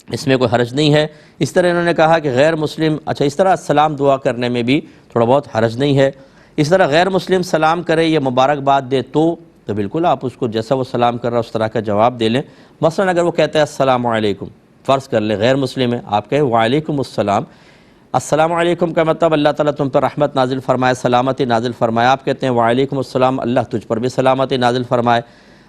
اس میں کوئی حرج نہیں ہے. اس طرح انہوں نے کہا کہ غیر مسلم، اچھا اس طرح سلام دعا کرنے میں بھی تھوڑا بہت حرج نہیں ہے. اس طرح غیر مسلم سلام کرے یا مبارکباد دے تو بالکل آپ اس کو جیسا وہ سلام کر رہا ہے اس طرح کا جواب دے لیں. مثلا اگر وہ کہتا ہے السلام علیکم، فرض کر لیں غیر مسلم ہے، آپ کہیں وعلیکم السلام. السلام علیکم کا مطلب اللہ تعالیٰ تم پر رحمت نازل فرمائے، سلامتی نازل فرمائے. آپ کہتے ہیں وعلیکم السلام، اللہ تجھ پر بھی سلامتی نازل فرمائے.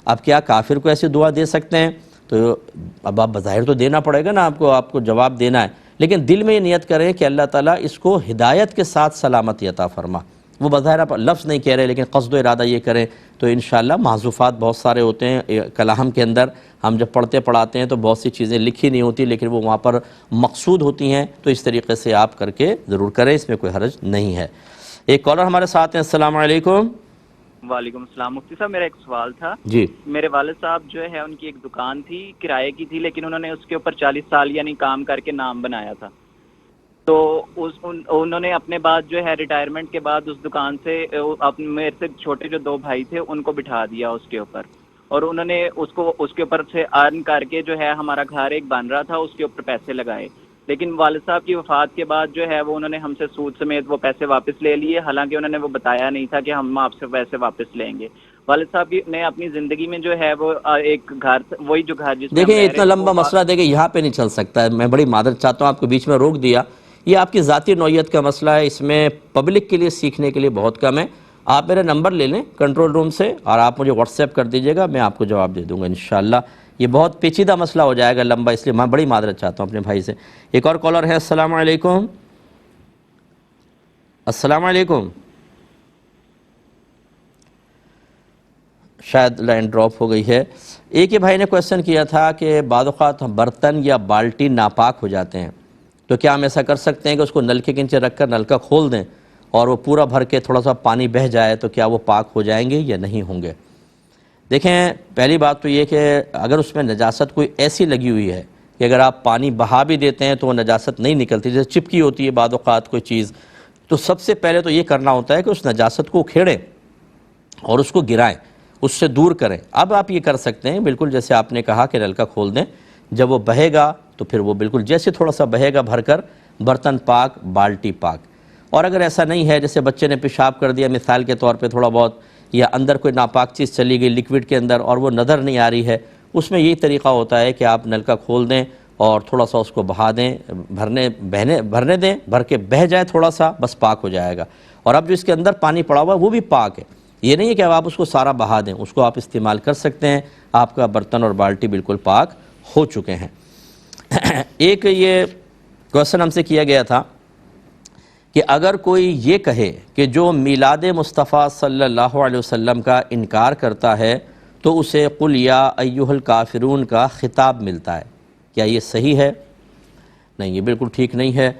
اب کیا کافر کو ایسی دعا دے سکتے ہیں؟ تو اب آپ بظاہر تو دینا پڑے گا نا، آپ کو جواب دینا ہے، لیکن دل میں یہ نیت کریں کہ اللہ تعالیٰ اس کو ہدایت کے ساتھ سلامتی عطا فرما. وہ بظاہر آپ لفظ نہیں کہہ رہے لیکن قصد و ارادہ یہ کریں تو انشاءاللہ محذوفات بہت سارے ہوتے ہیں کلام کے اندر. ہم جب پڑھتے پڑھاتے ہیں تو بہت سی چیزیں لکھی نہیں ہوتی لیکن وہ وہاں پر مقصود ہوتی ہیں، تو اس طریقے سے آپ کر کے ضرور کریں، اس میں کوئی حرج نہیں ہے. ایک کالر ہمارے ساتھ ہیں. السلام علیکم. وعلیکم السلام. مفتی صاحب میرا ایک سوال تھا. جی. میرے والد صاحب جو ہے ان کی ایک دکان تھی، کرائے کی تھی، لیکن انہوں نے اس کے اوپر 40 سال یعنی کام کر کے نام بنایا تھا. تو انہوں نے اپنے بعد جو ہے ریٹائرمنٹ کے بعد اس دکان سے میرے سے چھوٹے جو 2 بھائی تھے ان کو بٹھا دیا اس کے اوپر، اور انہوں نے اس کے اوپر سے ارن کر کے جو ہے ہمارا گھر ایک بن رہا تھا اس کے اوپر پیسے لگائے. لیکن والد صاحب کی وفات کے بعد جو ہے وہ انہوں نے ہم سے سود سمیت وہ پیسے واپس لے لیے، حالانکہ انہوں نے وہ بتایا نہیں تھا کہ ہم آپ سے پیسے واپس لیں گے. والد صاحب نے اپنی زندگی میں جو ہے وہ ایک گھر، وہی جو گھر جس میں دیکھیں اتنا لمبا مسئلہ دیکھیں یہاں پہ نہیں چل سکتا ہے. میں بڑی معذرت چاہتا ہوں، آپ کو بیچ میں روک دیا. یہ آپ کی ذاتی نوعیت کا مسئلہ ہے، اس میں پبلک کے لیے سیکھنے کے لیے بہت کم ہے. آپ میرا نمبر لے لیں کنٹرول روم سے اور آپ مجھے واٹس ایپ کر دیجیے گا، میں آپ کو جواب دے دوں گا انشاءاللہ. یہ بہت پیچیدہ مسئلہ ہو جائے گا لمبا، اس لیے میں بڑی معذرت چاہتا ہوں اپنے بھائی سے. ایک اور کالر ہے. السلام علیکم. السلام علیکم. شاید لائن ڈراپ ہو گئی ہے. ایک ہی بھائی نے کویسچن کیا تھا کہ بعض اوقات برتن یا بالٹی ناپاک ہو جاتے ہیں تو کیا ہم ایسا کر سکتے ہیں کہ اس کو نلکے کے نیچے رکھ کر نلکا کھول دیں اور وہ پورا بھر کے تھوڑا سا پانی بہہ جائے تو کیا وہ پاک ہو جائیں گے یا نہیں ہوں گے؟ دیکھیں پہلی بات تو یہ کہ اگر اس میں نجاست کوئی ایسی لگی ہوئی ہے کہ اگر آپ پانی بہا بھی دیتے ہیں تو وہ نجاست نہیں نکلتی، جیسے چپکی ہوتی ہے بعض اوقات کوئی چیز، تو سب سے پہلے تو یہ کرنا ہوتا ہے کہ اس نجاست کو کھیڑیں اور اس کو گرائیں، اس سے دور کریں. اب آپ یہ کر سکتے ہیں بالکل جیسے آپ نے کہا کہ نلکا کھول دیں، جب وہ بہے گا تو پھر وہ بالکل جیسے تھوڑا سا بہے گا بھر کر، برتن پاک، بالٹی پاک. اور اگر ایسا نہیں ہے، جیسے بچے نے پیشاب کر دیا مثال کے طور پہ تھوڑا بہت، یا اندر کوئی ناپاک چیز چلی گئی لکوڈ کے اندر اور وہ نظر نہیں آ رہی ہے، اس میں یہی طریقہ ہوتا ہے کہ آپ نلکا کھول دیں اور تھوڑا سا اس کو بہا دیں، بھرنے دیں، بھر کے بہہ جائے تھوڑا سا، بس پاک ہو جائے گا. اور اب جو اس کے اندر پانی پڑا ہوا ہے وہ بھی پاک ہے. یہ نہیں ہے کہ اب آپ اس کو سارا بہا دیں، اس کو آپ استعمال کر سکتے ہیں، آپ کا برتن اور بالٹی بالکل پاک ہو چکے ہیں. ایک یہ کویسچن ہم سے کیا گیا تھا کہ اگر کوئی یہ کہے کہ جو میلاد مصطفیٰ صلی اللہ علیہ وسلم کا انکار کرتا ہے تو اسے قل یا ایھا الکافرون کا خطاب ملتا ہے، کیا یہ صحیح ہے؟ نہیں، یہ بالکل ٹھیک نہیں ہے.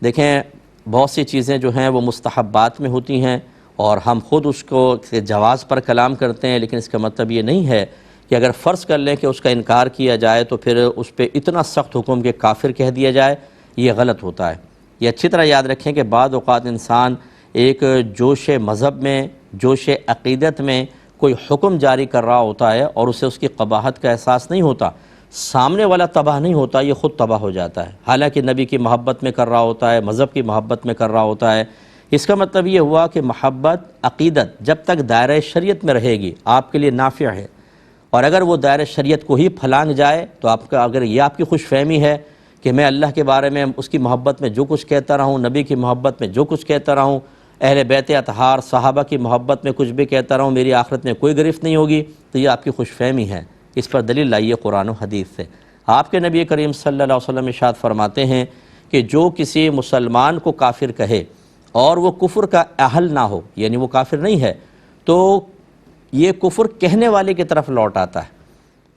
دیکھیں بہت سی چیزیں جو ہیں وہ مستحبات میں ہوتی ہیں اور ہم خود اس کو جواز پر کلام کرتے ہیں، لیکن اس کا مطلب یہ نہیں ہے کہ اگر فرض کر لیں کہ اس کا انکار کیا جائے تو پھر اس پہ اتنا سخت حکم کہ کافر کہہ دیا جائے، یہ غلط ہوتا ہے. یہ اچھی طرح یاد رکھیں کہ بعض اوقات انسان ایک جوش مذہب میں، جوش عقیدت میں کوئی حکم جاری کر رہا ہوتا ہے اور اسے اس کی قباحت کا احساس نہیں ہوتا، سامنے والا تباہ نہیں ہوتا، یہ خود تباہ ہو جاتا ہے، حالانکہ نبی کی محبت میں کر رہا ہوتا ہے، مذہب کی محبت میں کر رہا ہوتا ہے. اس کا مطلب یہ ہوا کہ محبت، عقیدت جب تک دائرہ شریعت میں رہے گی آپ کے لیے نافع ہے، اور اگر وہ دائرہ شریعت کو ہی پھلانگ جائے تو آپ کا، اگر یہ آپ کی خوش فہمی ہے کہ میں اللہ کے بارے میں اس کی محبت میں جو کچھ کہتا رہا ہوں، نبی کی محبت میں جو کچھ کہتا رہا ہوں، اہل بیت اطہار صحابہ کی محبت میں کچھ بھی کہتا رہا ہوں، میری آخرت میں کوئی گرفت نہیں ہوگی، تو یہ آپ کی خوش فہمی ہے. اس پر دلیل لائیے قرآن و حدیث سے. آپ کے نبی کریم صلی اللہ علیہ وسلم ارشاد فرماتے ہیں کہ جو کسی مسلمان کو کافر کہے اور وہ کفر کا اہل نہ ہو، یعنی وہ کافر نہیں ہے، تو یہ کفر کہنے والے کی طرف لوٹ آتا ہے.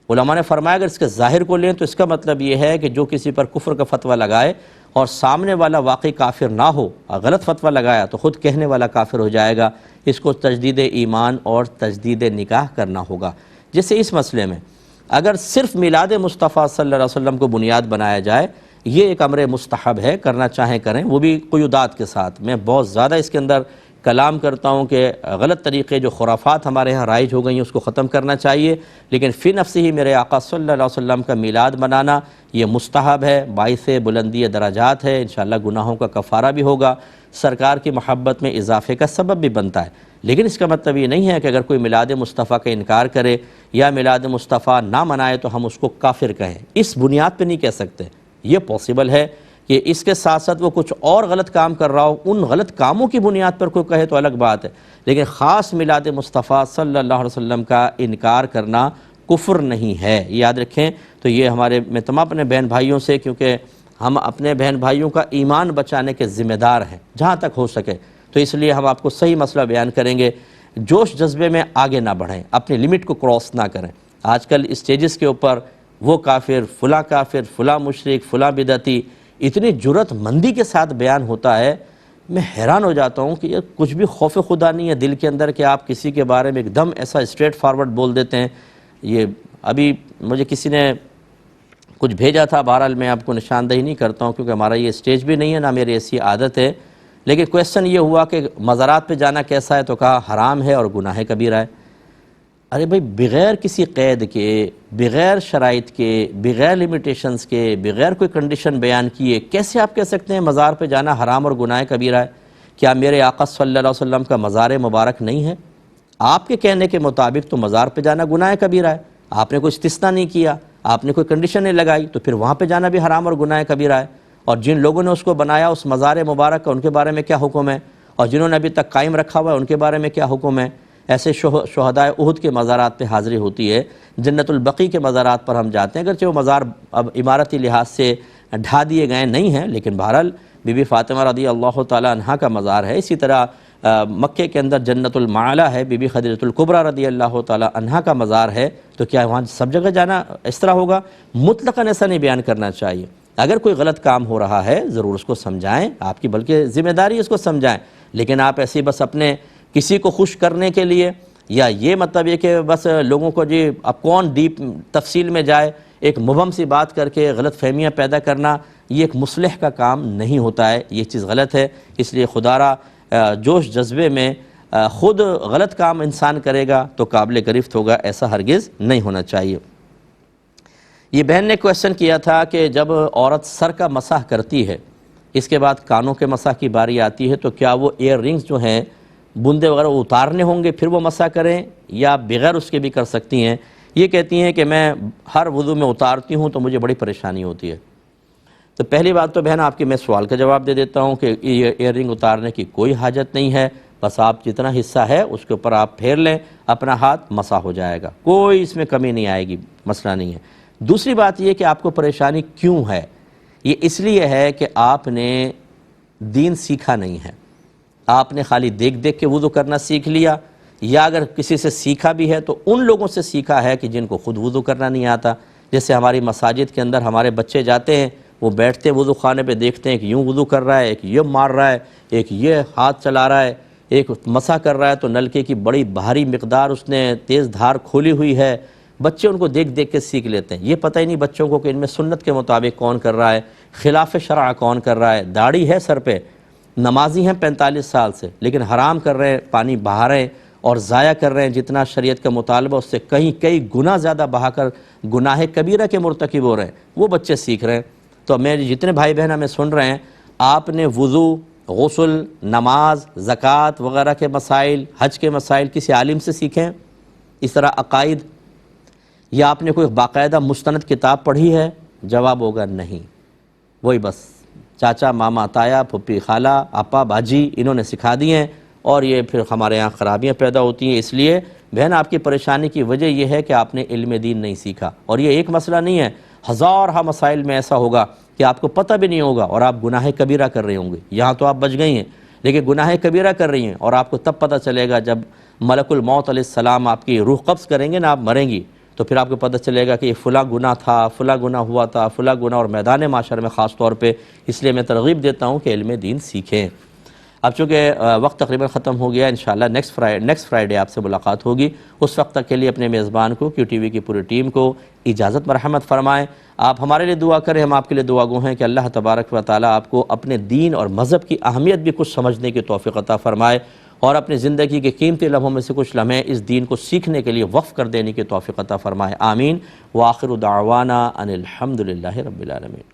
علماء نے فرمایا اگر اس کے ظاہر کو لیں تو اس کا مطلب یہ ہے کہ جو کسی پر کفر کا فتویٰ لگائے اور سامنے والا واقعی کافر نہ ہو، غلط فتویٰ لگایا تو خود کہنے والا کافر ہو جائے گا، اس کو تجدید ایمان اور تجدید نکاح کرنا ہوگا۔ جیسے اس مسئلے میں اگر صرف میلاد مصطفیٰ صلی اللہ علیہ وسلم کو بنیاد بنایا جائے، یہ ایک امر مستحب ہے، کرنا چاہیں کریں، وہ بھی قیودات کے ساتھ۔ میں بہت زیادہ اس کے اندر کلام کرتا ہوں کہ غلط طریقے جو خرافات ہمارے ہاں رائج ہو گئی ہیں اس کو ختم کرنا چاہیے، لیکن فی نفسی ہی میرے آقا صلی اللہ علیہ وسلم کا میلاد منانا یہ مستحب ہے، باعث بلندی درجات ہے، انشاءاللہ گناہوں کا کفارہ بھی ہوگا، سرکار کی محبت میں اضافے کا سبب بھی بنتا ہے۔ لیکن اس کا مطلب یہ نہیں ہے کہ اگر کوئی میلاد مصطفیٰ کا انکار کرے یا میلاد مصطفیٰ نہ منائے تو ہم اس کو کافر کہیں، اس بنیاد پہ نہیں کہہ سکتے۔ یہ پاسبل ہے کہ اس کے ساتھ ساتھ وہ کچھ اور غلط کام کر رہا ہو، ان غلط کاموں کی بنیاد پر کوئی کہے تو الگ بات ہے، لیکن خاص میلاد مصطفیٰ صلی اللہ علیہ وسلم کا انکار کرنا کفر نہیں ہے، یاد رکھیں۔ تو یہ میں تمام اپنے بہن بھائیوں سے، کیونکہ ہم اپنے بہن بھائیوں کا ایمان بچانے کے ذمہ دار ہیں جہاں تک ہو سکے، تو اس لیے ہم آپ کو صحیح مسئلہ بیان کریں گے، جوش جذبے میں آگے نہ بڑھیں، اپنی لمٹ کو کراس نہ کریں۔ آج کل اسٹیجز کے اوپر وہ کافر، فلاں مشرک، فلاں بدعتی اتنی جرأت مندی کے ساتھ بیان ہوتا ہے، میں حیران ہو جاتا ہوں کہ یہ کچھ بھی خوف خدا نہیں ہے دل کے اندر کہ آپ کسی کے بارے میں ایک دم ایسا اسٹریٹ فارورڈ بول دیتے ہیں۔ یہ ابھی مجھے کسی نے کچھ بھیجا تھا، بہرحال میں آپ کو نشاندہی نہیں کرتا ہوں کیونکہ ہمارا یہ اسٹیج بھی نہیں ہے، نہ میری ایسی عادت ہے، لیکن کویسچن یہ ہوا کہ مزارات پہ جانا کیسا ہے، تو کہا حرام ہے اور گناہ کبیرہ ہے۔ ارے بھائی، بغیر کسی قید کے، بغیر شرائط کے، بغیر لیمیٹیشنز کے، بغیر کوئی کنڈیشن بیان کیے کیسے آپ کہہ سکتے ہیں مزار پہ جانا حرام اور گناہ کبیرہ ہے؟ کیا میرے آقا صلی اللہ علیہ وسلم کا مزار مبارک نہیں ہے؟ آپ کے کہنے کے مطابق تو مزار پہ جانا گناہ کبیرہ ہے، آپ نے کوئی استثناء نہیں کیا، آپ نے کوئی کنڈیشن نہیں لگائی، تو پھر وہاں پہ جانا بھی حرام اور گناہ کبیرہ ہے۔ اور جن لوگوں نے اس کو بنایا، اس مزار مبارک کا، ان کے بارے میں کیا حکم ہے؟ اور جنہوں نے ابھی تک قائم رکھا ہوا ہے ان کے بارے میں کیا حکم ہے؟ ایسے شہدائے احد کے مزارات پہ حاضری ہوتی ہے، جنت البقیع کے مزارات پر ہم جاتے ہیں، اگرچہ وہ مزار اب عمارتی لحاظ سے ڈھا دیے گئے نہیں ہیں، لیکن بہرحال بی بی فاطمہ رضی اللہ تعالی عنہا کا مزار ہے۔ اسی طرح مکے کے اندر جنت المعلی ہے، بی بی خدیجۃ الکبریٰ رضی اللہ تعالی عنہا کا مزار ہے، تو کیا وہاں سب جگہ جانا اس طرح ہوگا؟ مطلقاً ایسا نہیں بیان کرنا چاہیے۔ اگر کوئی غلط کام ہو رہا ہے ضرور اس کو سمجھائیں، آپ کی بلکہ ذمہ داری ہے اس کو سمجھائیں، لیکن آپ ایسے بس اپنے کسی کو خوش کرنے کے لیے، یا یہ مطلب یہ کہ بس لوگوں کو جی اب کون ڈیپ تفصیل میں جائے، ایک مبہم سی بات کر کے غلط فہمیاں پیدا کرنا، یہ ایک مصلح کا کام نہیں ہوتا ہے، یہ چیز غلط ہے۔ اس لیے خدا را جوش جذبے میں خود غلط کام انسان کرے گا تو قابل گرفت ہوگا، ایسا ہرگز نہیں ہونا چاہیے۔ یہ بہن نے کویسچن کیا تھا کہ جب عورت سر کا مسح کرتی ہے، اس کے بعد کانوں کے مسح کی باری آتی ہے، تو کیا وہ ایئر رنگز جو ہیں، بندے وغیرہ اتارنے ہوں گے پھر وہ مسح کریں، یا بغیر اس کے بھی کر سکتی ہیں؟ یہ کہتی ہیں کہ میں ہر وضو میں اتارتی ہوں تو مجھے بڑی پریشانی ہوتی ہے۔ تو پہلی بات تو بہن آپ کی میں سوال کا جواب دے دیتا ہوں کہ یہ ایئر رنگ اتارنے کی کوئی حاجت نہیں ہے، بس آپ جتنا حصہ ہے اس کے اوپر آپ پھیر لیں، اپنا ہاتھ مسح ہو جائے گا، کوئی اس میں کمی نہیں آئے گی، مسئلہ نہیں ہے۔ دوسری بات یہ کہ آپ کو پریشانی کیوں ہے؟ یہ اس لیے ہے کہ آپ نے دین سیکھا نہیں ہے، آپ نے خالی دیکھ دیکھ کے وضو کرنا سیکھ لیا، یا اگر کسی سے سیکھا بھی ہے تو ان لوگوں سے سیکھا ہے کہ جن کو خود وضو کرنا نہیں آتا۔ جیسے ہماری مساجد کے اندر ہمارے بچے جاتے ہیں، وہ بیٹھتے وضو خانے پہ، دیکھتے ہیں کہ یوں وضو کر رہا ہے، ایک یہ مار رہا ہے، ایک یہ ہاتھ چلا رہا ہے، ایک مسح کر رہا ہے، تو نلکے کی بڑی بھاری مقدار اس نے تیز دھار کھولی ہوئی ہے، بچے ان کو دیکھ دیکھ کے سیکھ لیتے ہیں۔ یہ پتہ ہی نہیں بچوں کو کہ ان میں سنت کے مطابق کون کر رہا ہے، خلاف شرع کون کر رہا ہے۔ داڑھی ہے سر پہ، نمازی ہیں 45 سال سے، لیکن حرام کر رہے ہیں، پانی بہا رہے ہیں اور ضائع کر رہے ہیں جتنا شریعت کا مطالبہ اس سے کئی گنا زیادہ بہا کر گناہ کبیرہ کے مرتکب ہو رہے ہیں، وہ بچے سیکھ رہے ہیں۔ تو میرے جتنے بھائی بہن ہمیں سن رہے ہیں، آپ نے وضو، غسل، نماز، زکوٰۃ وغیرہ کے مسائل، حج کے مسائل کسی عالم سے سیکھیں، اس طرح عقائد، یا آپ نے کوئی باقاعدہ مستند کتاب پڑھی ہے؟ جواب ہوگا نہیں، وہی بس چاچا، ماما، تایا، پھپھی، خالہ، آپا، باجی، انہوں نے سکھا دی ہیں، اور یہ پھر ہمارے یہاں خرابیاں پیدا ہوتی ہیں۔ اس لیے بہن آپ کی پریشانی کی وجہ یہ ہے کہ آپ نے علم دین نہیں سیکھا، اور یہ ایک مسئلہ نہیں ہے، ہزارہ مسائل میں ایسا ہوگا کہ آپ کو پتہ بھی نہیں ہوگا اور آپ گناہ کبیرہ کر رہے ہوں گے۔ یہاں تو آپ بچ گئی ہیں، لیکن گناہ کبیرہ کر رہی ہیں، اور آپ کو تب پتہ چلے گا جب ملک الموت علیہ السلام آپ کی روح قبض کریں گے نا، آپ مریں گی، تو پھر آپ کو پتہ چلے گا کہ یہ فلاں گناہ تھا، فلاں گناہ ہوا تھا، فلاں گناہ، اور میدان معاشر میں خاص طور پہ اس لیے میں ترغیب دیتا ہوں کہ علم دین سیکھیں۔ اب چونکہ وقت تقریباً ختم ہو گیا، انشاءاللہ نیکسٹ فرائیڈے آپ سے ملاقات ہوگی۔ اس وقت تک کے لیے اپنے میزبان کو، کیو ٹی وی کی پوری ٹیم کو اجازت مرحمت فرمائیں۔ آپ ہمارے لیے دعا کریں، ہم آپ کے لیے دعا گو ہیں کہ اللہ تبارک و تعالیٰ آپ کو اپنے دین اور مذہب کی اہمیت بھی کچھ سمجھنے کی توفیق عطا فرمائے، اور اپنی زندگی کے قیمتی لمحوں میں سے کچھ لمحے اس دین کو سیکھنے کے لیے وقف کر دینے کی توفیق عطا فرمائے، آمین۔ وآخر دعوانا ان الحمد للہ رب العالمین۔